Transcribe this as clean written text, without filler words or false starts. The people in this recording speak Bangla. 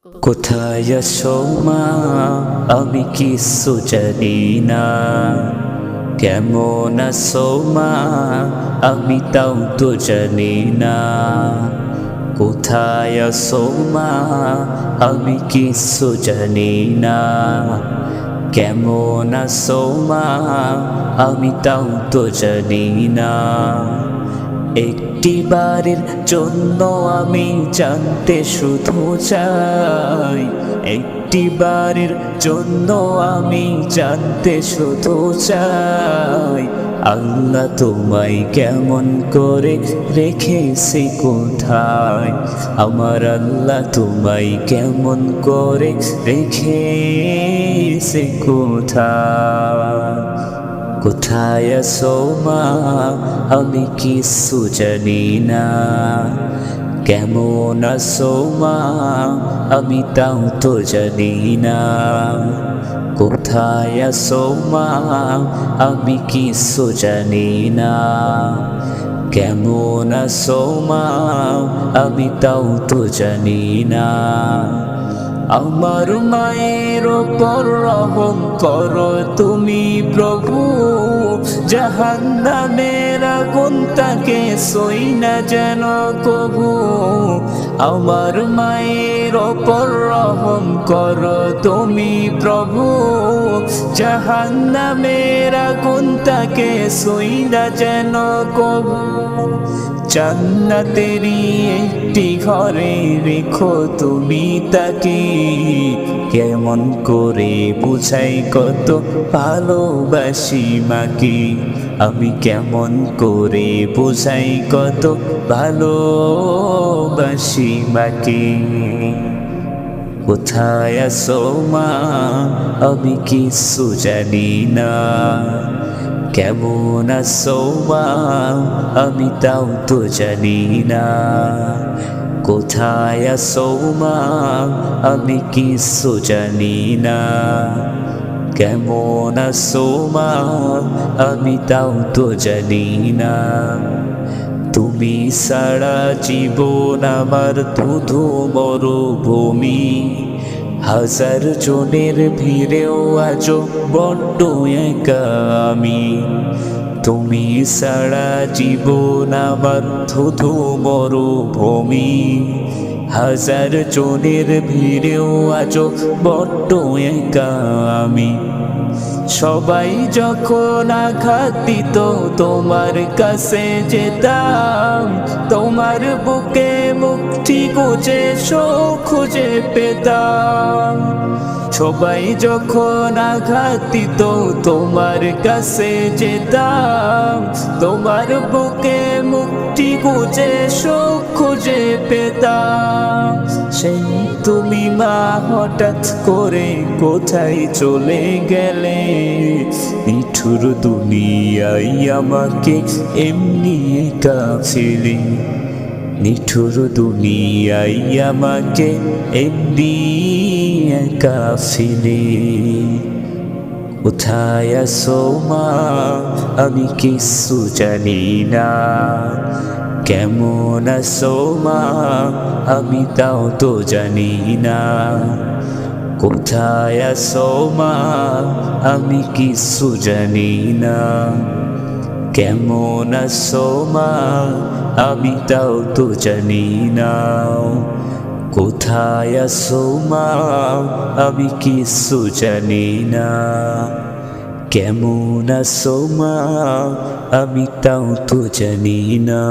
কোথায় আছো মা, আমি কিছু জানি না। কেমন আছো মা, আমি তাও তো জানি না। কোথায় আছো মা, আমি কিছু জানি না। কেমন আছো মা, আমি তাও তো জানি না। একটি বারের জন্য আমি জানতে শুধু চাই, একটি বারের জন্য আমি জানতে শুধু চাই। আল্লাহ তোমায় কেমন করে রেখেছে কোথায়, আমার আল্লাহ তোমায় কেমন করে রেখেছে কোথায়। কোথায় আছো মা, আমি কিছু জানি না। কেমন আছো মা, আমি তাও তো জানি না। কোথায় আছো মা, আমি কিছু জানি না। কেমন আছো মা, আমি তাও তো জানি না। আমার মায়ের ওপর রহম করো তুমি প্রভু, জাহান্নামের আগুন তাকে সই না যেন কবু। আমার মায়ের ওপর রহম করো তুমি প্রভু, জাহান্নামের আগুন তাকে সই না যেন কবু। জান্নাতেরই একটি ঘরে রেখো তুমি তাকে, কেমন করে বুঝাই কত ভালোবাসি মাকে। আমি কেমন করে বুঝাই কত ভালোবাসি মাকে। কোথায় আছো মা, আমি কিছু জানি না। কেমন আছো মা, আমি তাও তো জানি না। কোথায় আছো মা, আমি কিছু জানি না। কেমন আছো মা, আমি তাও তো জানি না। তুমি সারা জীবন আমার ধুধু মরুভূমি, হাজার জনের ভিড়েও আজও বড্ড একা আমি। তুমি সারা জীবন আমার ধুধু মরুভূমি, হাজার জনের ভিড়েও আজও বড্ড একা আমি। সবাই যখন আঘাত দিত তোমার কাছে যেতাম, তোমার বুকে মুক্তি খুঁজে সুখ খুঁজে পেতাম। সবাই যখন আঘাত দিত তোমার কাছে যেতাম, তোমার বুকে মুক্তি খুঁজে সুখ খুঁজে পেতাম। সেই তুমি মা হঠাৎ করে কোথায় চলে গেলে, নিঠুর দুনিয়ায় আমাকে এমনি একা ছেড়ে। নিঠুর দুনিয়ায় আমাকে এমনি একা ফেলে। কোথায় আছো মা, আমি কিছু জানি না। কেমন আছো মা, আমি তাও তো জানি না। কোথায় আছো মা, আমি কিছু জানি না। কেমন আছো মা, আমি তাও তো জানি না। কোথায় আছো মা, আমি কিছু জানি না। কেমন আছো মা, আমি তাও তো জানি না।